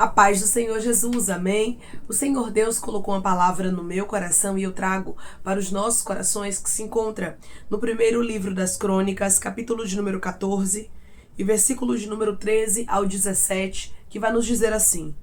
A paz do Senhor Jesus, amém? O Senhor Deus colocou uma palavra no meu coração e eu trago para os nossos corações, que se encontra no primeiro livro das Crônicas, capítulo de número 14 e versículo de número 13 ao 17, que vai nos dizer assim: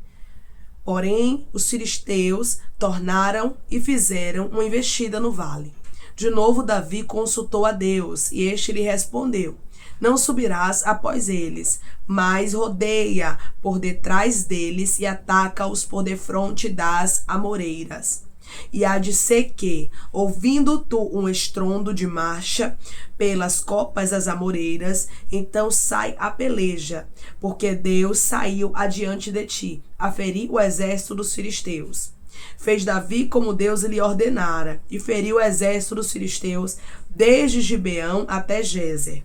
Porém, os filisteus tornaram e fizeram uma investida no vale. De novo Davi consultou a Deus, e este lhe respondeu: Não subirás após eles, mas rodeia por detrás deles e ataca-os por defronte das amoreiras. E há de ser que, ouvindo tu um estrondo de marcha pelas copas das amoreiras, então sai a peleja, porque Deus saiu adiante de ti, a ferir o exército dos filisteus. Fez Davi como Deus lhe ordenara, e feriu o exército dos filisteus, desde Gibeão até Gézer.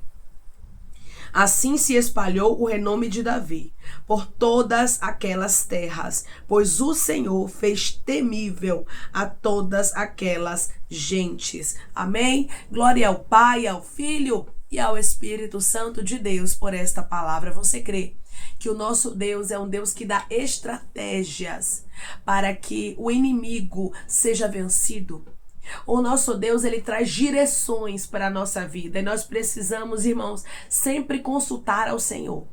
Assim se espalhou o renome de Davi por todas aquelas terras, pois o Senhor fez temível a todas aquelas gentes. Amém? Glória ao Pai, ao Filho e ao Espírito Santo de Deus por esta palavra. Você crê que o nosso Deus é um Deus que dá estratégias para que o inimigo seja vencido? O nosso Deus, ele traz direções para a nossa vida, e nós precisamos, irmãos, sempre consultar ao Senhor.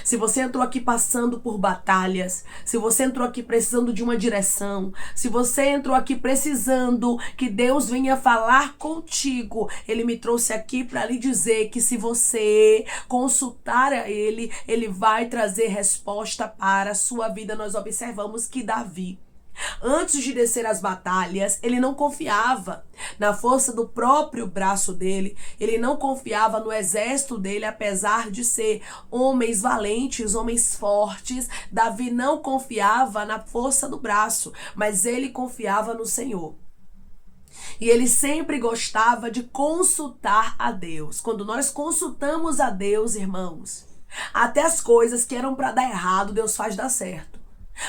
Se você entrou aqui passando por batalhas, se você entrou aqui precisando de uma direção, se você entrou aqui precisando que Deus venha falar contigo, Ele me trouxe aqui para lhe dizer que se você consultar a Ele, Ele vai trazer resposta para a sua vida. Nós observamos que Davi, antes de descer as batalhas, ele não confiava na força do próprio braço dele, ele não confiava no exército dele, apesar de ser homens valentes, homens fortes. Davi não confiava na força do braço, mas ele confiava no Senhor. E ele sempre gostava de consultar a Deus. Quando nós consultamos a Deus, irmãos, até as coisas que eram para dar errado, Deus faz dar certo.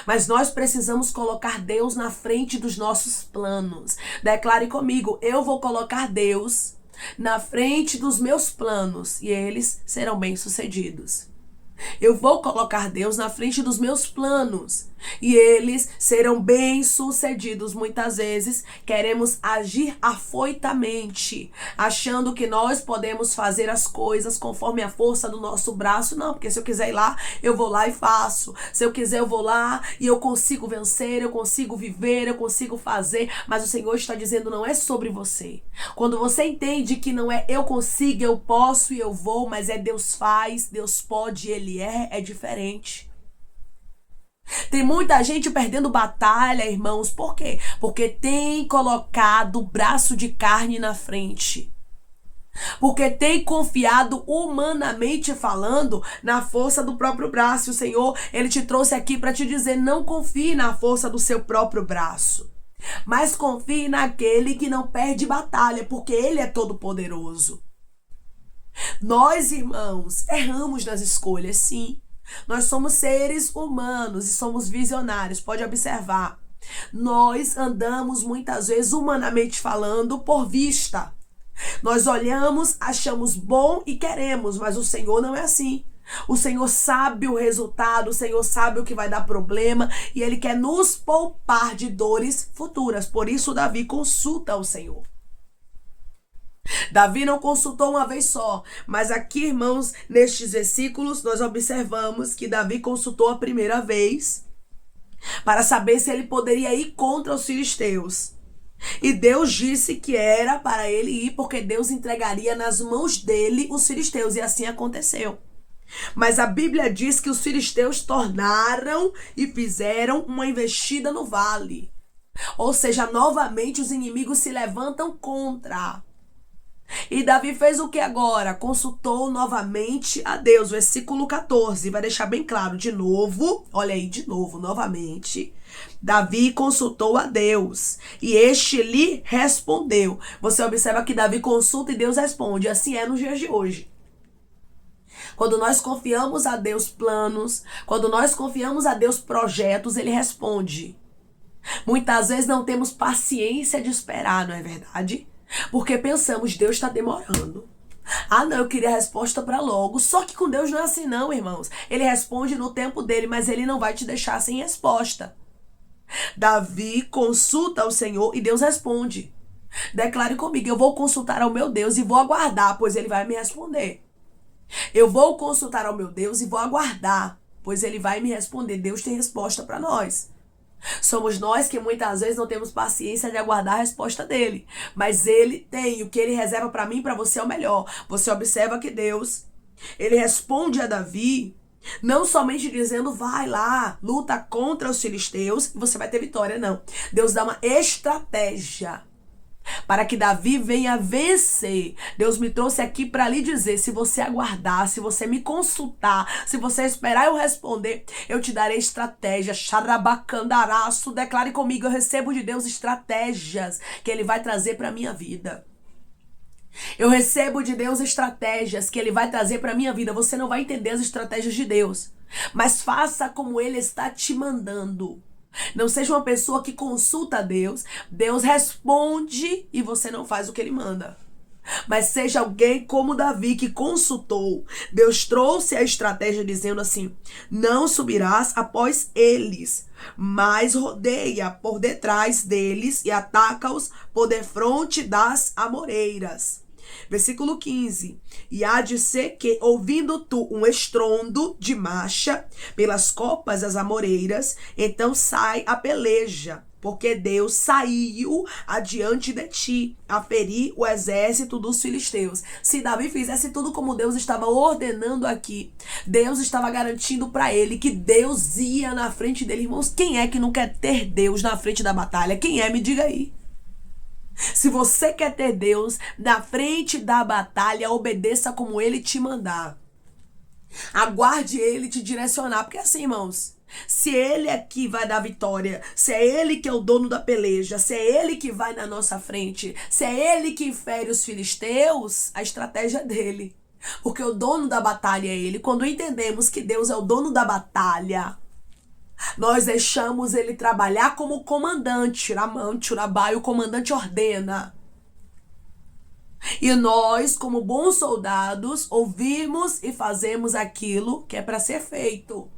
Mas nós precisamos colocar Deus na frente dos nossos planos. Declare comigo: eu vou colocar Deus na frente dos meus planos e eles serão bem-sucedidos. Eu vou colocar Deus na frente dos meus planos e eles serão bem-sucedidos. Muitas vezes queremos agir afoitamente, achando que nós podemos fazer as coisas conforme a força do nosso braço. Não, porque se eu quiser ir lá, eu vou lá e faço. Se eu quiser, eu vou lá e eu consigo vencer, eu consigo viver, eu consigo fazer. Mas o Senhor está dizendo, não é sobre você. Quando você entende que não é eu consigo, eu posso e eu vou, mas é Deus faz, Deus pode, Ele é diferente. Tem muita gente perdendo batalha, irmãos. Por quê? Porque tem colocado o braço de carne na frente. Porque tem confiado, humanamente falando, na força do próprio braço. O Senhor, Ele te trouxe aqui para te dizer, não confie na força do seu próprio braço, mas confie naquele que não perde batalha, porque Ele é todo poderoso. Nós, irmãos, erramos nas escolhas, sim. Nós somos seres humanos e somos visionários. Pode observar. Nós andamos muitas vezes, humanamente falando, por vista. Nós olhamos, achamos bom e queremos, mas o Senhor não é assim. O Senhor sabe o resultado, o Senhor sabe o que vai dar problema e Ele quer nos poupar de dores futuras. Por isso, Davi consulta o Senhor. Davi não consultou uma vez só, mas aqui, irmãos, nestes versículos, nós observamos que Davi consultou a primeira vez para saber se ele poderia ir contra os filisteus. E Deus disse que era para ele ir, porque Deus entregaria nas mãos dele os filisteus, e assim aconteceu. Mas a Bíblia diz que os filisteus tornaram e fizeram uma investida no vale. Ou seja, novamente os inimigos se levantam contra. E Davi fez o que agora? Consultou novamente a Deus. Versículo 14, vai deixar bem claro de novo. Olha aí, de novo, novamente. Davi consultou a Deus e este lhe respondeu. Você observa que Davi consulta e Deus responde. Assim é nos dias de hoje. Quando nós confiamos a Deus planos, quando nós confiamos a Deus projetos, Ele responde. Muitas vezes não temos paciência de esperar, não é verdade? Porque pensamos, Deus está demorando. Ah, não, eu queria a resposta para logo. Só que com Deus não é assim não, irmãos. Ele responde no tempo dele, mas ele não vai te deixar sem resposta. Davi consulta ao Senhor e Deus responde. Declare comigo, eu vou consultar ao meu Deus e vou aguardar, pois ele vai me responder. Eu vou consultar ao meu Deus e vou aguardar, pois ele vai me responder. Deus tem resposta para nós. Somos nós que muitas vezes não temos paciência de aguardar a resposta dele. Mas ele tem, o que ele reserva para mim e para você é o melhor. Você observa que Deus, ele responde a Davi, não somente dizendo, vai lá, luta contra os filisteus e você vai ter vitória, não. Deus dá uma estratégia para que Davi venha vencer. Deus me trouxe aqui para lhe dizer, se você aguardar, se você me consultar, se você esperar eu responder, eu te darei estratégia. Xarabacandaraço, declare comigo, eu recebo de Deus estratégias que ele vai trazer para minha vida. Eu recebo de Deus estratégias que ele vai trazer para minha vida. Você não vai entender as estratégias de Deus, mas faça como ele está te mandando. Não seja uma pessoa que consulta a Deus, Deus responde e você não faz o que ele manda. Mas seja alguém como Davi que consultou. Deus trouxe a estratégia dizendo assim, não subirás após eles, mas rodeia por detrás deles e ataca-os por defronte das amoreiras. Versículo 15. E há de ser que, ouvindo tu um estrondo de marcha pelas copas das amoreiras, então sai a peleja, porque Deus saiu adiante de ti a ferir o exército dos filisteus. Se Davi fizesse tudo como Deus estava ordenando aqui, Deus estava garantindo para ele que Deus ia na frente dele. Irmãos, quem é que não quer ter Deus na frente da batalha? Quem é? Me diga aí. Se você quer ter Deus na frente da batalha, obedeça como ele te mandar. Aguarde ele te direcionar. Porque assim, irmãos, se ele é que vai dar vitória, se é ele que é o dono da peleja, se é ele que vai na nossa frente, se é ele que fere os filisteus, a estratégia é dele. Porque o dono da batalha é ele. Quando entendemos que Deus é o dono da batalha, nós deixamos ele trabalhar como comandante. Rabai, o comandante ordena. E nós, como bons soldados, ouvimos e fazemos aquilo que é para ser feito.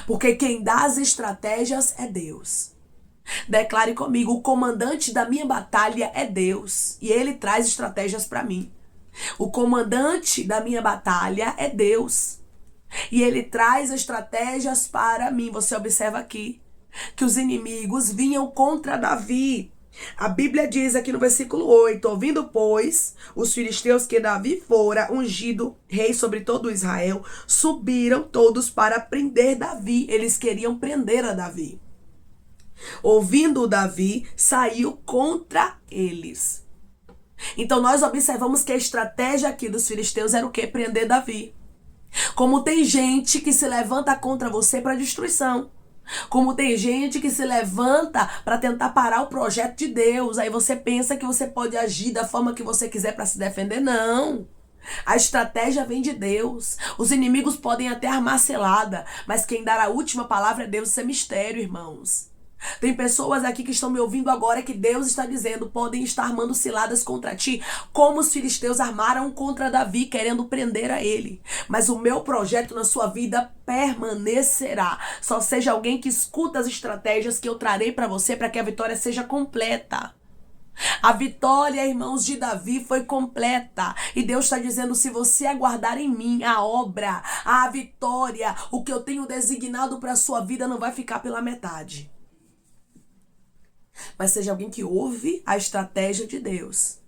Porque quem dá as estratégias é Deus. Declare comigo, o comandante da minha batalha é Deus. E ele traz estratégias para mim. O comandante da minha batalha é Deus. E ele traz estratégias para mim. Você observa aqui que os inimigos vinham contra Davi. A Bíblia diz aqui no versículo 8, ouvindo, pois, os filisteus que Davi fora ungido rei sobre todo Israel, subiram todos para prender Davi. Eles queriam prender a Davi. Ouvindo Davi, saiu contra eles. Então nós observamos que a estratégia aqui dos filisteus era o quê? Prender Davi. Como tem gente que se levanta contra você para destruição. Como tem gente que se levanta para tentar parar o projeto de Deus. Aí você pensa que você pode agir da forma que você quiser para se defender. Não. A estratégia vem de Deus. Os inimigos podem até armar cilada, mas quem dá a última palavra é Deus. Isso é mistério, irmãos. Tem pessoas aqui que estão me ouvindo agora que Deus está dizendo, podem estar armando ciladas contra ti, como os filisteus armaram contra Davi, querendo prender a ele. Mas o meu projeto na sua vida permanecerá. Só seja alguém que escuta as estratégias que eu trarei para você, para que a vitória seja completa. A vitória, irmãos, de Davi foi completa. E Deus está dizendo, se você aguardar em mim a obra, a vitória, o que eu tenho designado para a sua vida não vai ficar pela metade. Mas seja alguém que ouve a estratégia de Deus.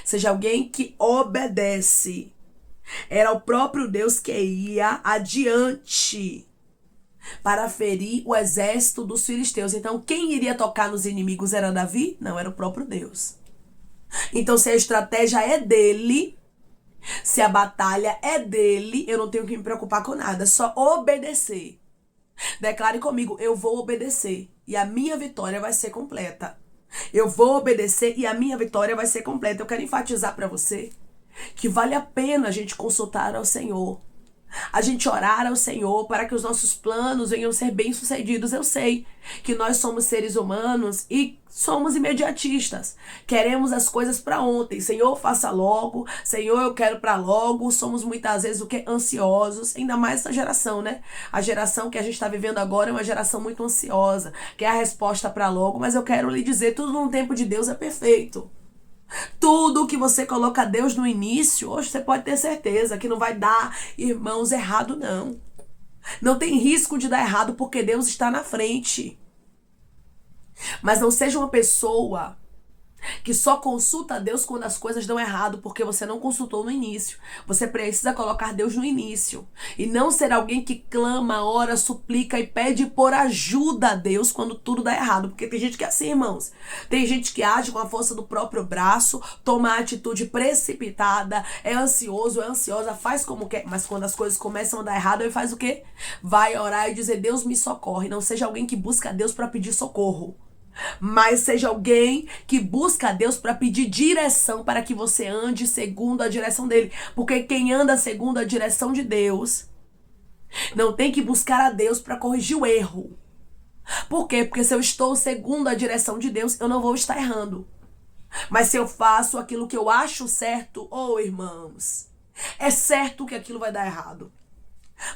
Seja alguém que obedece. Era o próprio Deus que ia adiante para ferir o exército dos filisteus. Então, quem iria tocar nos inimigos era Davi? Não, era o próprio Deus. Então, se a estratégia é dele, se a batalha é dele, eu não tenho que me preocupar com nada, só obedecer. Declare comigo, eu vou obedecer e a minha vitória vai ser completa. Eu vou obedecer e a minha vitória vai ser completa. Eu quero enfatizar para você que vale a pena a gente consultar ao Senhor. A gente orar ao Senhor para que os nossos planos venham ser bem-sucedidos. Eu sei que nós somos seres humanos e somos imediatistas. Queremos as coisas para ontem. Senhor, faça logo. Senhor, eu quero para logo. Somos muitas vezes o que? Ansiosos. Ainda mais essa geração, né? A geração que a gente está vivendo agora é uma geração muito ansiosa. Quer a resposta para logo. Mas eu quero lhe dizer, tudo no tempo de Deus é perfeito. Tudo que você coloca a Deus no início, hoje você pode ter certeza que não vai dar, irmãos, errado não. Não tem risco de dar errado porque Deus está na frente. Mas não seja uma pessoa que só consulta a Deus quando as coisas dão errado, porque você não consultou no início. Você precisa colocar Deus no início. E não ser alguém que clama, ora, suplica e pede por ajuda a Deus quando tudo dá errado. Porque tem gente que é assim, irmãos. Tem gente que age com a força do próprio braço, toma a atitude precipitada, é ansioso, é ansiosa, faz como quer. Mas quando as coisas começam a dar errado, ele faz o quê? Vai orar e dizer, Deus me socorre. Não seja alguém que busca a Deus para pedir socorro. Mas seja alguém que busca a Deus para pedir direção para que você ande segundo a direção dele. Porque quem anda segundo a direção de Deus não tem que buscar a Deus para corrigir o erro. Por quê? Porque se eu estou segundo a direção de Deus, eu não vou estar errando. Mas se eu faço aquilo que eu acho certo, irmãos, é certo que aquilo vai dar errado.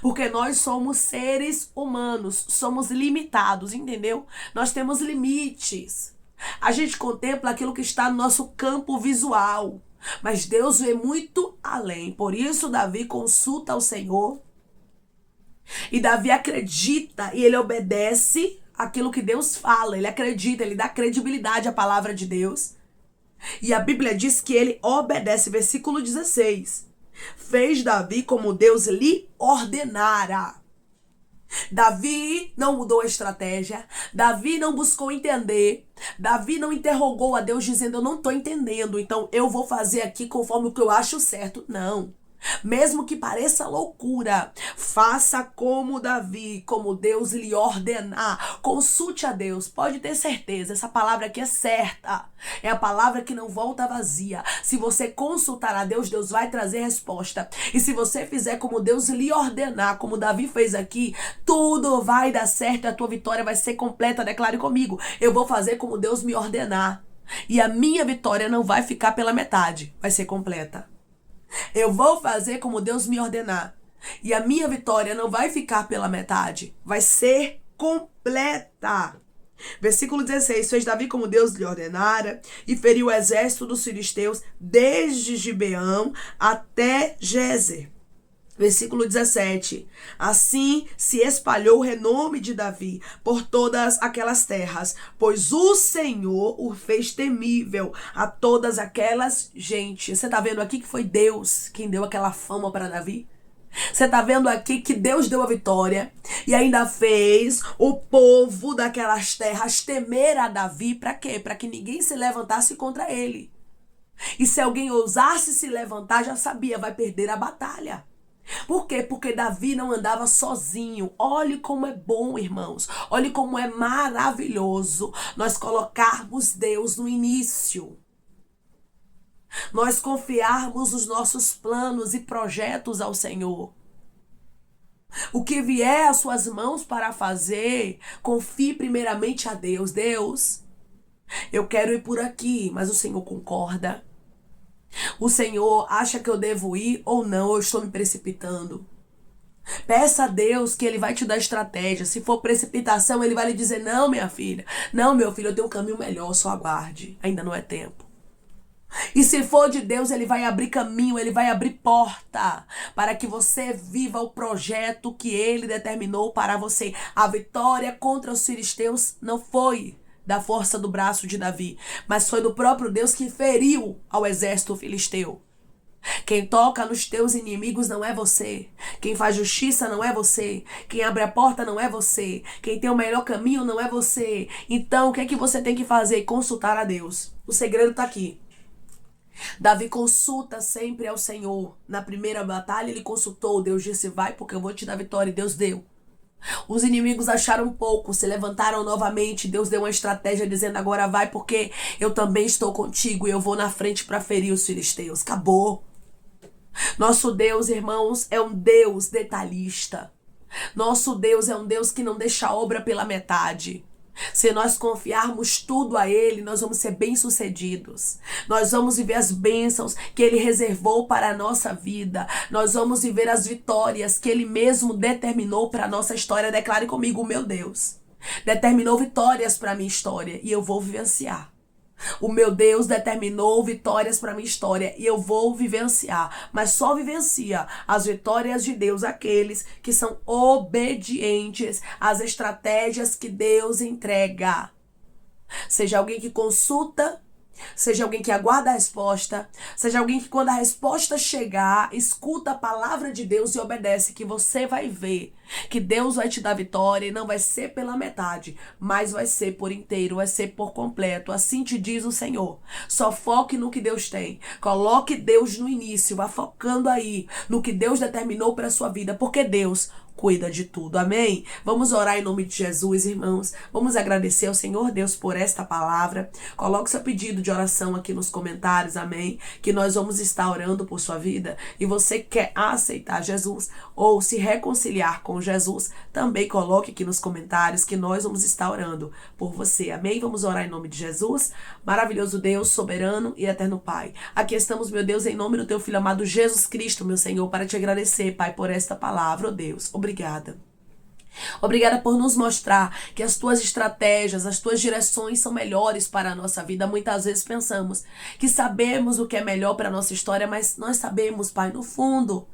Porque nós somos seres humanos, somos limitados, entendeu? Nós temos limites. A gente contempla aquilo que está no nosso campo visual, mas Deus vê muito além. Por isso Davi consulta ao Senhor e Davi acredita e ele obedece aquilo que Deus fala. Ele acredita, ele dá credibilidade à palavra de Deus. E a Bíblia diz que ele obedece, versículo 16. Fez Davi como Deus lhe ordenara. Davi não mudou a estratégia. Davi não buscou entender. Davi não interrogou a Deus dizendo, eu não estou entendendo, então eu vou fazer aqui conforme o que eu acho certo. Não. Mesmo que pareça loucura, faça como Davi, como Deus lhe ordenar. Consulte a Deus, pode ter certeza, essa palavra aqui é certa. É a palavra que não volta vazia. Se você consultar a Deus, Deus vai trazer resposta. E se você fizer como Deus lhe ordenar, como Davi fez aqui, tudo vai dar certo e a tua vitória vai ser completa. Declare comigo, eu vou fazer como Deus me ordenar. E a minha vitória não vai ficar pela metade, vai ser completa. Eu vou fazer como Deus me ordenar. E a minha vitória não vai ficar pela metade. Vai ser completa. Versículo 16. Fez Davi como Deus lhe ordenara e feriu o exército dos filisteus desde Gibeão até Gezer. Versículo 17. Assim se espalhou o renome de Davi por todas aquelas terras, pois o Senhor o fez temível a todas aquelas gentes. Você está vendo aqui que foi Deus quem deu aquela fama para Davi? Você está vendo aqui que Deus deu a vitória e ainda fez o povo daquelas terras temer a Davi. Para quê? Para que ninguém se levantasse contra ele. E se alguém ousasse se levantar, já sabia, vai perder a batalha. Por quê? Porque Davi não andava sozinho. Olhe como é bom, irmãos. Olhe como é maravilhoso nós colocarmos Deus no início. Nós confiarmos os nossos planos e projetos ao Senhor. O que vier às suas mãos para fazer, confie primeiramente a Deus. Deus, eu quero ir por aqui, mas o Senhor concorda? O Senhor acha que eu devo ir ou não? Eu estou me precipitando. Peça a Deus que Ele vai te dar estratégia. Se for precipitação, Ele vai lhe dizer, não, minha filha. Não, meu filho, eu tenho um caminho melhor, só aguarde. Ainda não é tempo. E se for de Deus, Ele vai abrir caminho, Ele vai abrir porta para que você viva o projeto que Ele determinou para você. A vitória contra os filisteus não foi da força do braço de Davi, mas foi do próprio Deus que feriu ao exército filisteu. Quem toca nos teus inimigos não é você. Quem faz justiça não é você. Quem abre a porta não é você. Quem tem o melhor caminho não é você. Então, o que é que você tem que fazer? Consultar a Deus. O segredo está aqui. Davi consulta sempre ao Senhor. Na primeira batalha ele consultou. Deus disse, vai porque eu vou te dar vitória. E Deus deu. Os inimigos acharam pouco, se levantaram novamente. Deus deu uma estratégia dizendo, agora vai porque eu também estou contigo e eu vou na frente para ferir os filisteus. Acabou. Nosso Deus, irmãos, é um Deus detalhista. Nosso Deus é um Deus que não deixa a obra pela metade. Se nós confiarmos tudo a Ele, nós vamos ser bem-sucedidos. Nós vamos viver as bênçãos que Ele reservou para a nossa vida. Nós vamos viver as vitórias que Ele mesmo determinou para a nossa história. Declare comigo: o meu Deus determinou vitórias para a minha história e eu vou vivenciar. O meu Deus determinou vitórias para minha história e eu vou vivenciar. Mas só vivencia as vitórias de Deus aqueles que são obedientes às estratégias que Deus entrega. Seja alguém que consulta, seja alguém que aguarda a resposta, seja alguém que quando a resposta chegar, escuta a palavra de Deus e obedece, que você vai ver que Deus vai te dar vitória e não vai ser pela metade, mas vai ser por inteiro, vai ser por completo. Assim te diz o Senhor. Só foque no que Deus tem. Coloque Deus no início, vá focando aí no que Deus determinou para a sua vida, porque Deus cuida de tudo, amém? Vamos orar em nome de Jesus, irmãos. Vamos agradecer ao Senhor Deus por esta palavra. Coloque seu pedido de oração aqui nos comentários, amém? Que nós vamos estar orando por sua vida. E você quer aceitar Jesus ou se reconciliar com Jesus, também coloque aqui nos comentários que nós vamos estar orando por você, amém? Vamos orar em nome de Jesus. Maravilhoso Deus, soberano e eterno Pai. Aqui estamos, meu Deus, em nome do teu Filho amado Jesus Cristo, meu Senhor, para te agradecer, Pai, por esta palavra, ó Deus. Obrigada. Obrigada por nos mostrar que as tuas estratégias, as tuas direções são melhores para a nossa vida. Muitas vezes pensamos que sabemos o que é melhor para a nossa história, mas nós sabemos, Pai, no fundo,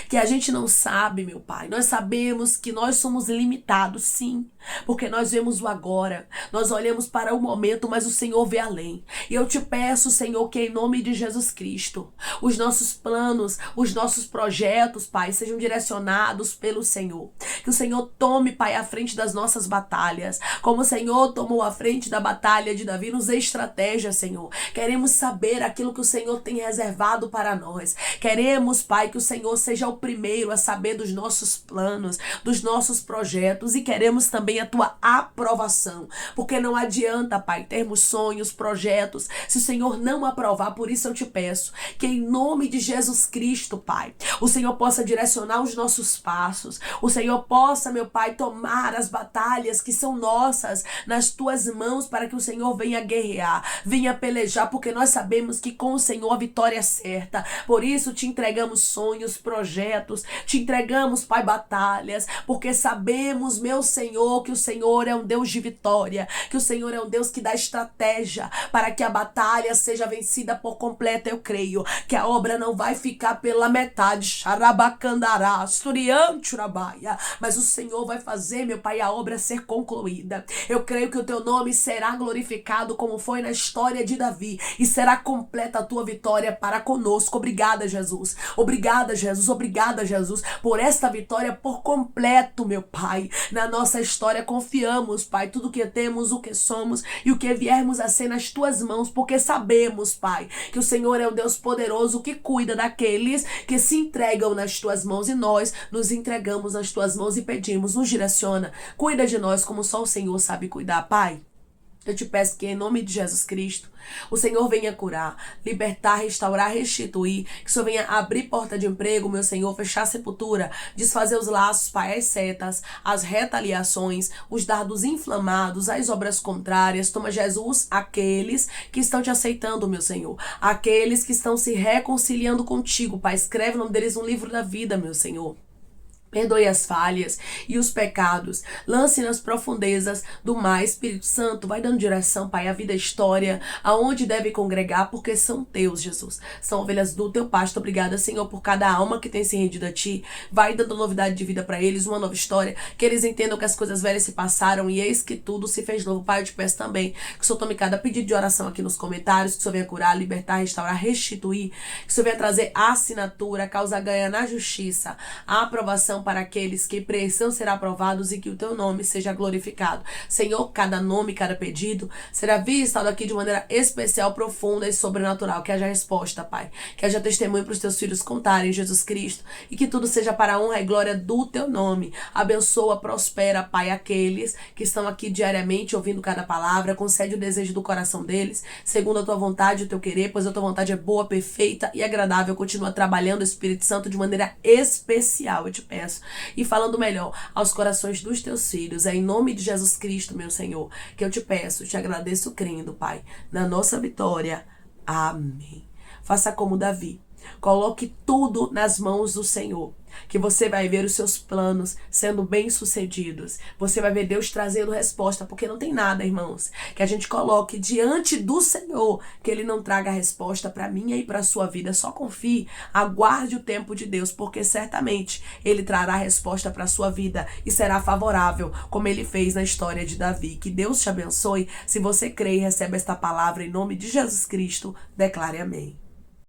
que a gente não sabe, meu Pai. Nós sabemos que nós somos limitados, sim, porque nós vemos o agora, nós olhamos para o momento, mas o Senhor vê além. E eu te peço, Senhor, que em nome de Jesus Cristo, os nossos planos, os nossos projetos, Pai, sejam direcionados pelo Senhor. Que o Senhor tome, Pai, a frente das nossas batalhas, como o Senhor tomou a frente da batalha de Davi. Nos dê estratégia, Senhor. Queremos saber aquilo que o Senhor tem reservado para nós. Queremos, Pai, que o Senhor seja o primeiro a saber dos nossos planos, dos nossos projetos, e queremos também a tua aprovação, porque não adianta, Pai, termos sonhos, projetos, se o Senhor não aprovar. Por isso eu te peço que em nome de Jesus Cristo, Pai, o Senhor possa direcionar os nossos passos, o Senhor possa, meu Pai, tomar as batalhas que são nossas nas tuas mãos, para que o Senhor venha guerrear, venha pelejar, porque nós sabemos que com o Senhor a vitória é certa. Por isso te entregamos sonhos, projetos, te entregamos, Pai, batalhas, porque sabemos, meu Senhor, que o Senhor é um Deus de vitória, que o Senhor é um Deus que dá estratégia para que a batalha seja vencida por completo. Eu creio que a obra não vai ficar pela metade, xarabacandará, surianchurabaia, mas o Senhor vai fazer, meu Pai, a obra ser concluída. Eu creio que o teu nome será glorificado como foi na história de Davi, e será completa a tua vitória para conosco. Obrigada, Jesus. Obrigada, Jesus. Obrigada, Jesus, por esta vitória por completo, meu Pai. Na nossa história confiamos, Pai, tudo que temos, o que somos e o que viermos a ser nas tuas mãos, porque sabemos, Pai, que o Senhor é um Deus poderoso que cuida daqueles que se entregam nas tuas mãos, e nós nos entregamos nas tuas mãos e pedimos, nos direciona, cuida de nós como só o Senhor sabe cuidar, Pai. Eu te peço que em nome de Jesus Cristo, o Senhor venha curar, libertar, restaurar, restituir, que o Senhor venha abrir porta de emprego, meu Senhor, fechar a sepultura, desfazer os laços, Pai, as setas, as retaliações, os dardos inflamados, as obras contrárias. Toma, Jesus, aqueles que estão te aceitando, meu Senhor, aqueles que estão se reconciliando contigo, Pai, escreve o nome deles no livro da vida, meu Senhor. Perdoe as falhas e os pecados. Lance nas profundezas do mar. Espírito Santo, vai dando direção, Pai, à vida, à história, aonde deve congregar, porque são teus, Jesus. São ovelhas do teu pasto. Obrigada, Senhor, por cada alma que tem se rendido a ti. Vai dando novidade de vida para eles, uma nova história. Que eles entendam que as coisas velhas se passaram e eis que tudo se fez novo. Pai, eu te peço também que o Senhor tome cada pedido de oração aqui nos comentários, que o Senhor venha curar, libertar, restaurar, restituir. Que o Senhor venha trazer a assinatura, a causa ganha na justiça, a aprovação para aqueles que precisam ser aprovados e que o teu nome seja glorificado. Senhor, cada nome, cada pedido será visto aqui de maneira especial, profunda e sobrenatural. Que haja resposta, Pai. Que haja testemunho para os teus filhos contarem, Jesus Cristo. E que tudo seja para a honra e glória do teu nome. Abençoa, prospera, Pai, aqueles que estão aqui diariamente ouvindo cada palavra. Concede o desejo do coração deles, segundo a tua vontade e o teu querer, pois a tua vontade é boa, perfeita e agradável. Continua trabalhando o Espírito Santo de maneira especial, eu te peço. E falando melhor aos corações dos teus filhos. É em nome de Jesus Cristo, meu Senhor, que eu te peço, te agradeço crendo, Pai, na nossa vitória. Amém. Faça como Davi. Coloque tudo nas mãos do Senhor, que você vai ver os seus planos sendo bem-sucedidos. Você vai ver Deus trazendo resposta, porque não tem nada, irmãos, que a gente coloque diante do Senhor, que Ele não traga resposta para minha e para a sua vida. Só confie, aguarde o tempo de Deus, porque certamente Ele trará resposta para a sua vida e será favorável, como Ele fez na história de Davi. Que Deus te abençoe. Se você crê e recebe esta palavra em nome de Jesus Cristo, declare amém.